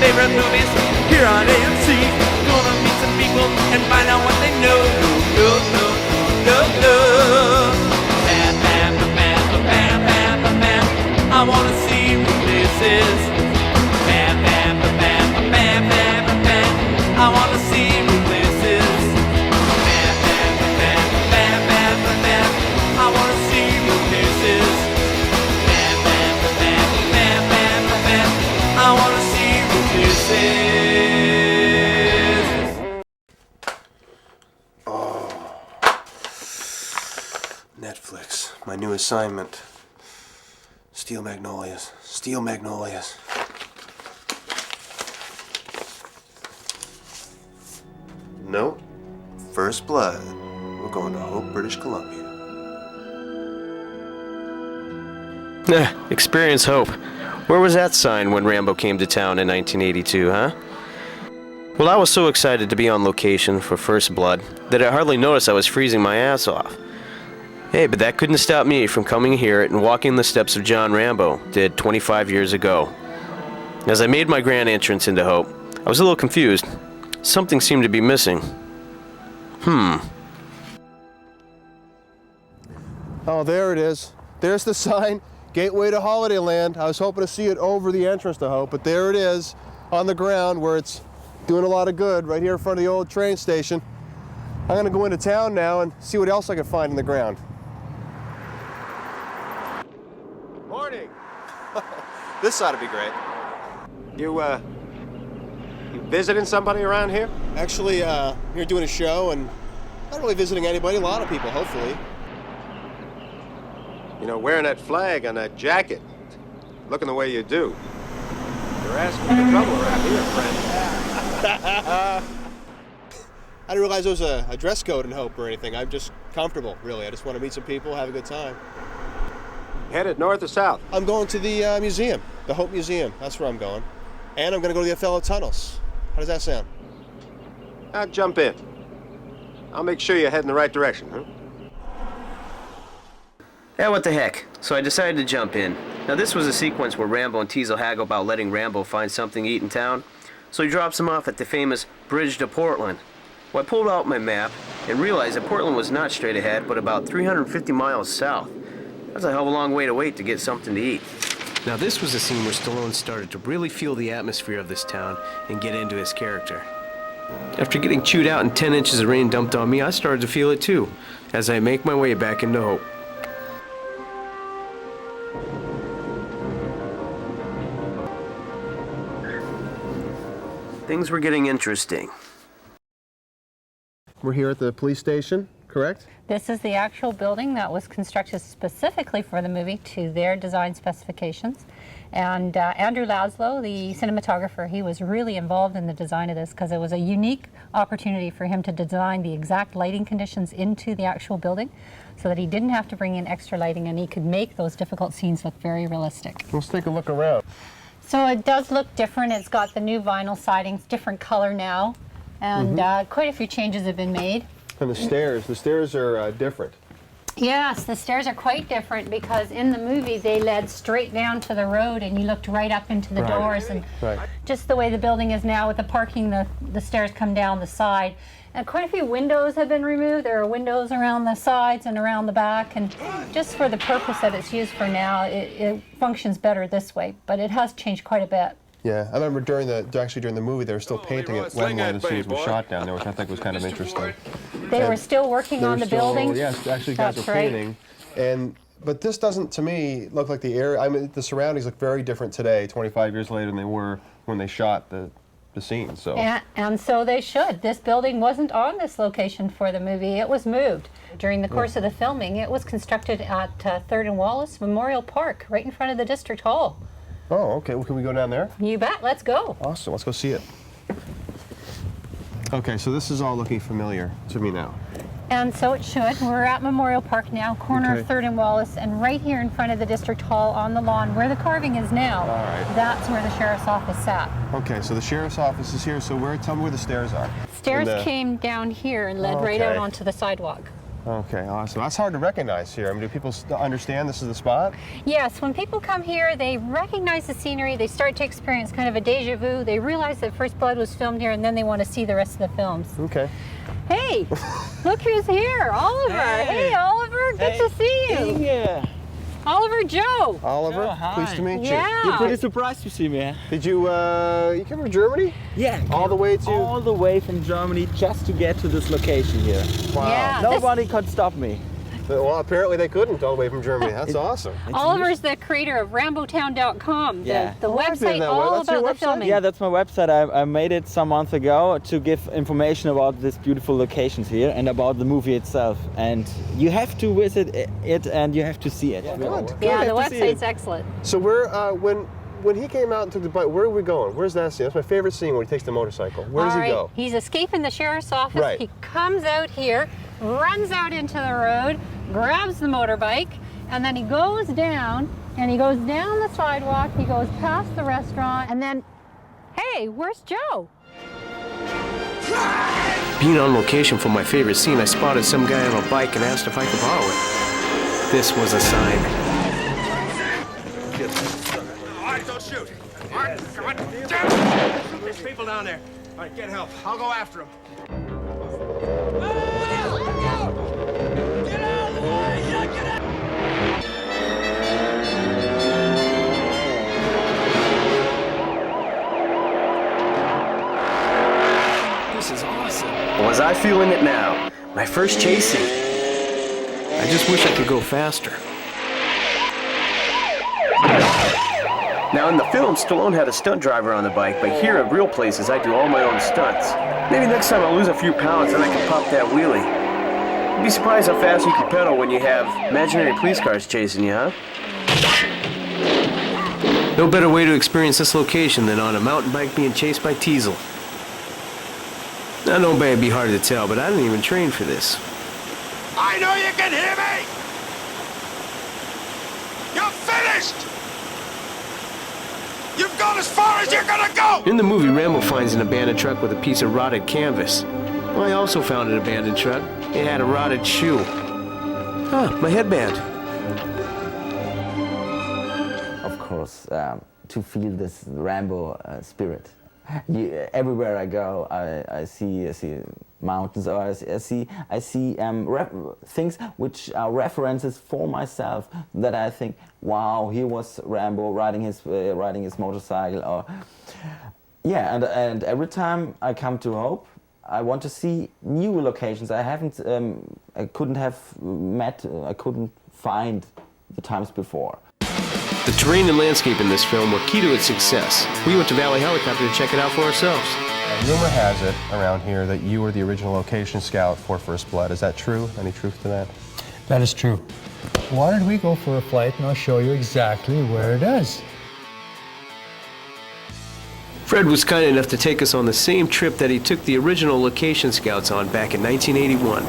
favorite movies here on AMC. Gonna meet some people and find out what they know. No, no, no, no. Bam, bam, bam, bam, bam, bam, bam. I wanna see releases. Bam, bam, bam, bam, bam, bam. I wanna see releases. Bam, bam, bam, bam, bam, bam. I wanna see releases. Bam, bam, bam, bam, bam, bam. I wanna see releases. Oh. Netflix, my new assignment. Steel Magnolias. Steel Magnolias. No. First Blood. We're going to Hope, British Columbia. Experience Hope. Where was that sign when Rambo came to town in 1982, huh? Well, I was so excited to be on location for First Blood that I hardly noticed I was freezing my ass off. Hey, but that couldn't stop me from coming here and walking the steps of John Rambo did 25 years ago. As I made my grand entrance into Hope, I was a little confused. Something seemed to be missing. Oh, there it is. There's the sign, Gateway to Holiday Land. I was hoping to see it over the entrance to Hope, but there it is on the ground where it's doing a lot of good, right here in front of the old train station. I'm gonna go into town now and see what else I can find in the ground. Morning. This ought to be great. You visiting somebody around here? Actually, you're doing a show and not really visiting anybody, a lot of people, hopefully. You know, wearing that flag on that jacket, looking the way you do. You're asking for trouble around here, friend. I didn't realize there was a dress code in Hope or anything. I'm just comfortable, really. I just want to meet some people, have a good time. Headed north or south? I'm going to the museum, the Hope Museum. That's where I'm going. And I'm going to go to the Othello Tunnels. How does that sound? Now jump in. I'll make sure you head in the right direction, huh? Yeah, what the heck. So I decided to jump in. Now this was a sequence where Rambo and Teasel haggle about letting Rambo find something to eat in town. So he drops him off at the famous Bridge to Portland. Well, I pulled out my map and realized that Portland was not straight ahead, but about 350 miles south. That's a hell of a long way to wait to get something to eat. Now this was a scene where Stallone started to really feel the atmosphere of this town and get into his character. After getting chewed out and 10 inches of rain dumped on me, I started to feel it too, as I make my way back into Hope. Things were getting interesting. We're here at the police station, correct? This is the actual building that was constructed specifically for the movie to their design specifications. And Andrew Laszlo, the cinematographer, he was really involved in the design of this because it was a unique opportunity for him to design the exact lighting conditions into the actual building so that he didn't have to bring in extra lighting and he could make those difficult scenes look very realistic. Let's take a look around. So it does look different. It's got the new vinyl sidings, different color now, and quite a few changes have been made. And the stairs are different. Yes, the stairs are quite different because in the movie they led straight down to the road and you looked right up into the doors. And just the way the building is now with the parking, the stairs come down the side. And quite a few windows have been removed. There are windows around the sides and around the back, and just for the purpose that it's used for now, it functions better this way, but it has changed quite a bit. Yeah, I remember during the movie they were still painting it when one of the scenes was shot down there, which I think was kind of interesting. They were still working on the building? Yes, actually guys were painting. But this doesn't, to me, look like the area. I mean, the surroundings look very different today, 25 years later, than they were when they shot the scene. So. And so they should. This building wasn't on this location for the movie. It was moved. During the course of the filming, it was constructed at 3rd and Wallace Memorial Park, right in front of the District Hall. Oh, okay. Well, can we go down there? You bet. Let's go. Awesome. Let's go see it. Okay, so this is all looking familiar to me now. And so it should. We're at Memorial Park now, corner of 3rd and Wallace, and right here in front of the District Hall on the lawn, where the carving is now, that's where the Sheriff's office sat. Okay, so the Sheriff's office is here, so tell me where the stairs are. Stairs came down here and led right out onto the sidewalk. Okay, awesome. That's hard to recognize here. I mean, do people understand this is the spot? Yes, when people come here, they recognize the scenery, they start to experience kind of a deja vu, they realize that First Blood was filmed here, and then they want to see the rest of the films. Okay. Hey, look who's here, Oliver. Hey, Oliver, good to see you. Yeah. Oliver Joe. Oliver, Oh, hi. pleased to meet you. Yeah. You're pretty surprised to see me, huh? Did you, you come from Germany? Yeah. All the way to? All the way from Germany just to get to this location here. Wow. Yeah, Nobody could stop me. Well, apparently they couldn't all the way from Germany. That's awesome. Oliver's the creator of RamboTown.com, Yeah. the I've been website that way. all That's your about the website? filming. Yeah, that's my website. I made it some months ago to give information about these beautiful locations here and about the movie itself. And you have to visit it and you have to see it. Good. Yeah, Good the to see you. website's excellent. So we're, when he came out and took the bike, where are we going? Where's that scene? That's my favorite scene when he takes the motorcycle. Where does All he right, go? he's escaping the sheriff's office. Right. He comes out here, runs out into the road, grabs the motorbike, and then he goes down, and he goes down the sidewalk, he goes past the restaurant, and then, hey, where's Joe? Being on location for my favorite scene, I spotted some guy on a bike and asked if I could borrow it. This was a sign. All right, don't shoot. All right, come on. Damn it. There's people down there. All right, get help. I'll go after them. This is awesome. Was I feeling it now? My first chase scene. I just wish I could go faster. Now in the film, Stallone had a stunt driver on the bike, but here at real places, I do all my own stunts. Maybe next time I'll lose a few pounds and I can pop that wheelie. You'd be surprised how fast you can pedal when you have imaginary police cars chasing you, huh? No better way to experience this location than on a mountain bike being chased by Teasel. I know it may be hard to tell, but I didn't even train for this. I know you can hear me! You're finished! You've gone as far as you're gonna go! In the movie, Rambo finds an abandoned truck with a piece of rotted canvas. Well, I also found an abandoned truck. It had a rotted shoe. Ah, my headband. Of course, to feel this Rambo spirit. Everywhere I go, I see mountains, or I see things which are references for myself. That I think, wow, here was Rambo riding his motorcycle, or yeah. And every time I come to Hope, I want to see new locations. I couldn't find the times before. The terrain and landscape in this film were key to its success. We went to Valley Helicopter to check it out for ourselves. Rumor has it around here that you were the original location scout for First Blood. Is that true? Any truth to that? That is true. Why don't we go for a flight and I'll show you exactly where it is. Fred was kind enough to take us on the same trip that he took the original location scouts on back in 1981.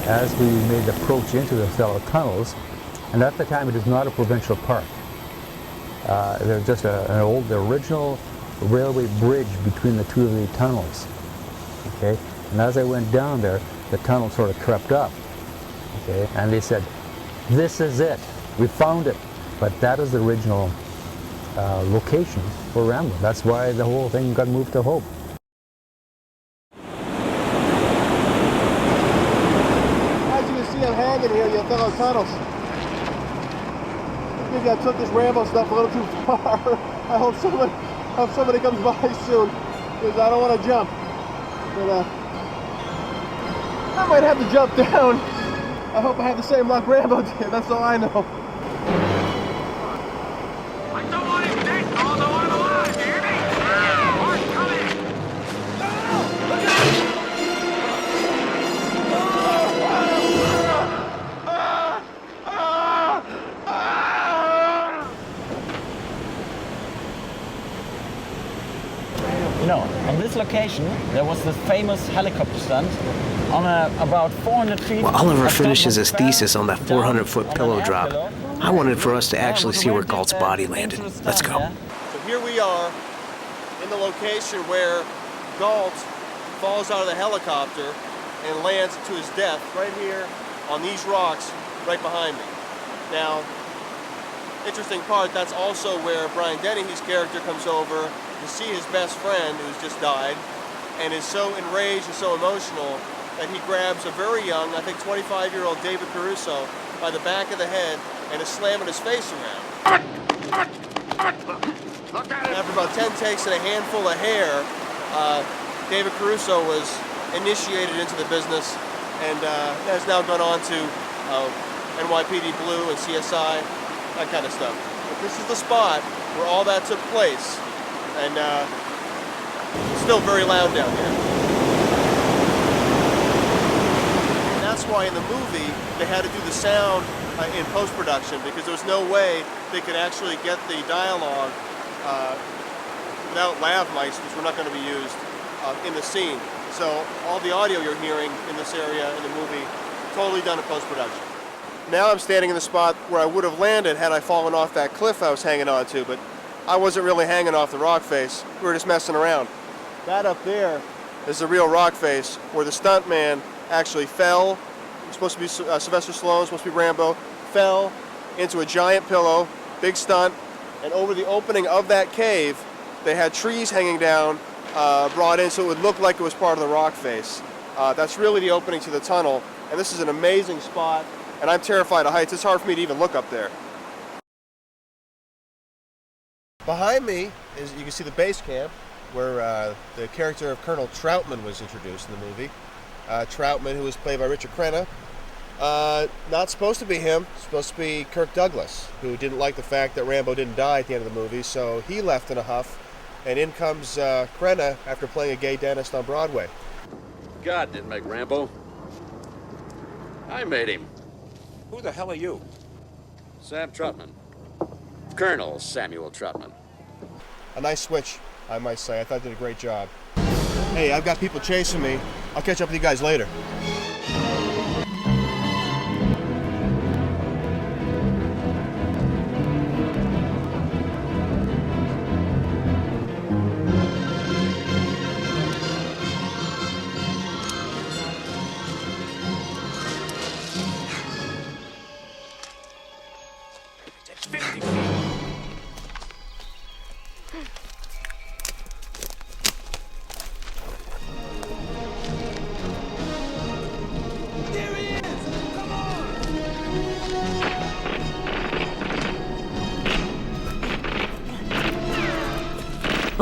As we made the approach into the cellar tunnels, and at the time it is not a provincial park. There's just the original railway bridge between the two of the tunnels. Okay, and as I went down there, the tunnel sort of crept up. Okay, and they said, "This is it. We found it." But that is the original location for Rambo. That's why the whole thing got moved to Hope. As you can see, I'm hanging here in the Othello tunnels. Maybe I took this Rambo stuff a little too far. I hope somebody comes by soon, because I don't want to jump. But I might have to jump down. I hope I have the same luck Rambo did. That's all I know. I don't want him dead, although I'm alive, you hear me? Mark, come in! Look out! You know, on this location, there was this famous helicopter stunt on about 400 feet. Well, Oliver above finishes the his ground, thesis on that down 400-foot on pillow an drop. angle. I wanted for us to actually Yeah, see where we Galt's did, body landed. dangerous Let's stunt, go. yeah. So here we are in the location where Galt falls out of the helicopter and lands to his death right here on these rocks right behind me. Now, interesting part, that's also where Brian Dennehy's character comes over to see his best friend who's just died, and is so enraged and so emotional that he grabs a very young, I think 25-year-old David Caruso by the back of the head and is slamming his face around. After about 10 takes and a handful of hair, David Caruso was initiated into the business and has now gone on to NYPD Blue and CSI, that kind of stuff. But this is the spot where all that took place, and it's still very loud down here. And that's why in the movie they had to do the sound in post-production, because there was no way they could actually get the dialogue without lav mics, which were not going to be used in the scene. So all the audio you're hearing in this area in the movie, totally done in post-production. Now I'm standing in the spot where I would have landed had I fallen off that cliff I was hanging onto, but I wasn't really hanging off the rock face. We were just messing around. That up there is the real rock face where the stuntman actually fell. It's supposed to be Sylvester Stallone, supposed to be Rambo, fell into a giant pillow, big stunt, and over the opening of that cave, they had trees hanging down, brought in so it would look like it was part of the rock face. That's really the opening to the tunnel, and this is an amazing spot, and I'm terrified of heights. It's hard for me to even look up there. Behind me is, you can see the base camp where the character of Colonel Troutman was introduced in the movie. Troutman, who was played by Richard Crenna. Not supposed to be him, supposed to be Kirk Douglas, who didn't like the fact that Rambo didn't die at the end of the movie, so he left in a huff, and in comes Crenna after playing a gay dentist on Broadway. God didn't make Rambo. I made him. Who the hell are you? Sam Troutman. Colonel Samuel Troutman. A nice switch, I might say. I thought I did a great job. Hey, I've got people chasing me. I'll catch up with you guys later.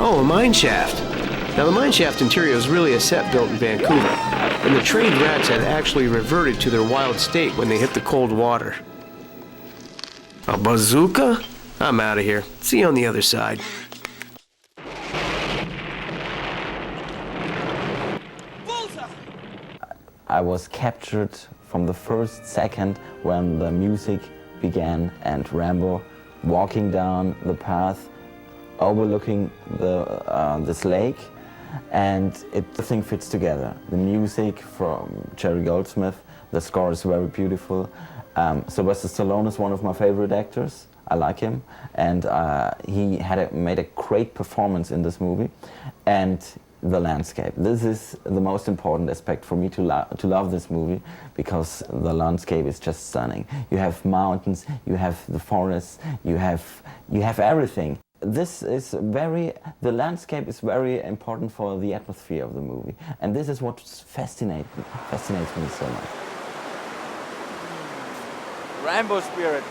Oh, a mine shaft. Now the mine shaft interior is really a set built in Vancouver, and the trained rats had actually reverted to their wild state when they hit the cold water. A bazooka? I'm out of here. See you on the other side. I was captured from the first second when the music began and Rambo walking down the path overlooking this lake, and everything fits together. The music from Jerry Goldsmith, the score is very beautiful. Sylvester Stallone is one of my favorite actors. I like him, and he made a great performance in this movie. And the landscape. This is the most important aspect for me to love this movie, because the landscape is just stunning. You have mountains, you have the forests, you have everything. The landscape is very important for the atmosphere of the movie, and this is what fascinates me so much. Rambo spirit.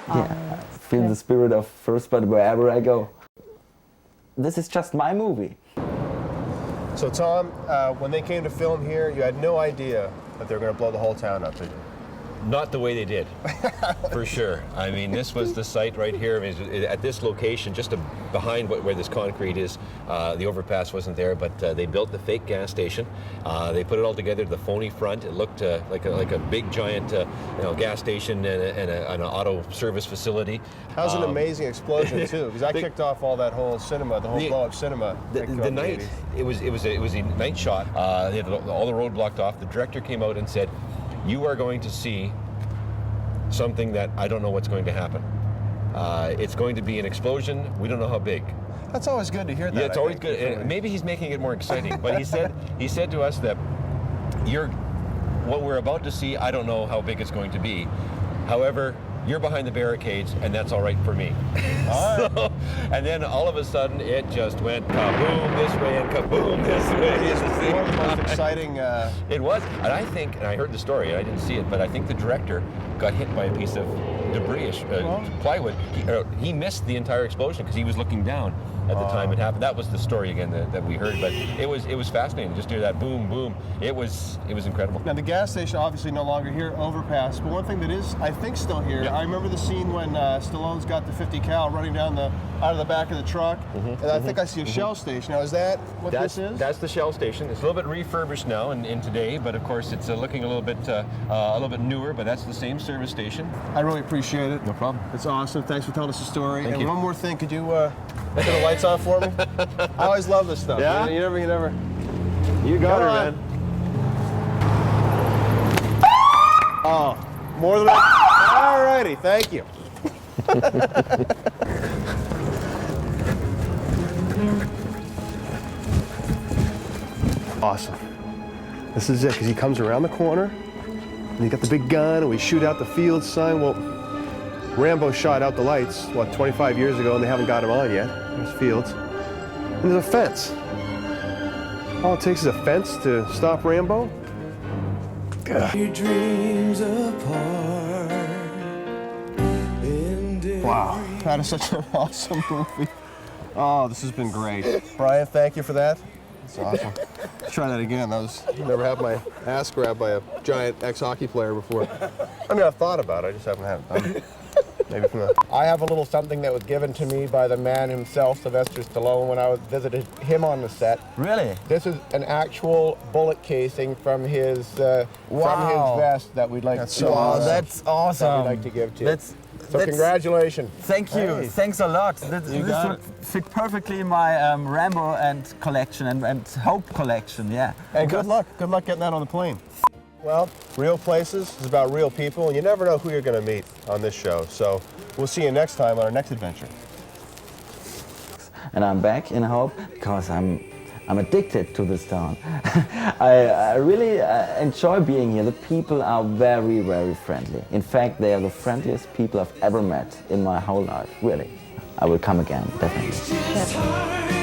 Yeah, I feel the spirit of First Blood wherever I go. This is just my movie. So Tom, when they came to film here, you had no idea that they were going to blow the whole town up, did you? Not the way they did, for sure. I mean, this was the site right here. I mean, at this location, just behind where this concrete is, the overpass wasn't there, but they built the fake gas station. They put it all together, the phony front. It looked like a big, giant gas station and an auto service facility. That was an amazing explosion too, because that kicked off all that whole cinema, the whole blow up cinema. The night, it was a night shot. They had all the road blocked off. The director came out and said, "You are going to see something that I don't know what's going to happen. It's going to be an explosion. We don't know how big." That's always good to hear that. Yeah, it's always good. Maybe he's making it more exciting. But he said to us that what we're about to see, I don't know how big it's going to be. However, you're behind the barricades, and that's all right for me. So, and then all of a sudden, it just went kaboom this way and kaboom this way. It's one of the most exciting. It was, and I think, and I heard the story, and I didn't see it, but I think the director got hit by a piece of debris, plywood. He missed the entire explosion because he was looking down at the time it happened. That was the story again that we heard, but it was fascinating just to hear that boom, boom. It was incredible. Now the gas station obviously no longer here, overpass. But one thing that is, I think, still here. Yeah. I remember the scene when Stallone's got the 50 cal running down out of the back of the truck, and I think I see a Shell station. Now is that what this is? That's the Shell station. It's a little bit refurbished now in today, but of course it's looking a little bit newer. But that's the same service station. I really appreciate it. No problem. It's awesome. Thanks for telling us the story. Thank and you. One more thing, could you turn the lights on for me? I always love this stuff. Yeah? You never. You got Come her, on. man. Oh, more than all righty. Thank you. Awesome. This is it, because he comes around the corner, and you got the big gun, and we shoot out the field sign. Well, Rambo shot out the lights, 25 years ago, and they haven't got him on yet. There's fields. And there's a fence. All it takes is a fence to stop Rambo. Your dreams apart. Wow, that is such an awesome movie. Oh, this has been great. Brian, thank you for that. That's awesome. Let's try that again. Never had my ass grabbed by a giant ex-hockey player before. I mean, I've thought about it, I just haven't had it done. Maybe from the... I have a little something that was given to me by the man himself, Sylvester Stallone, when I visited him on the set. Really? This is an actual bullet casing from his vest that we'd like That's to so awesome. That's awesome. that we'd like to give to you. So that's- congratulations. Thank you. Hey. Thanks a lot. This would fit perfectly in my Rambo and collection and Hope collection. Yeah. Hey, good luck. Good luck getting that on the plane. Well, real places is about real people, and you never know who you're going to meet on this show. So we'll see you next time on our next adventure. And I'm back in Hope because I'm addicted to this town. I really enjoy being here. The people are very, very friendly. In fact, they are the friendliest people I've ever met in my whole life, really. I will come again, definitely. It's just hard.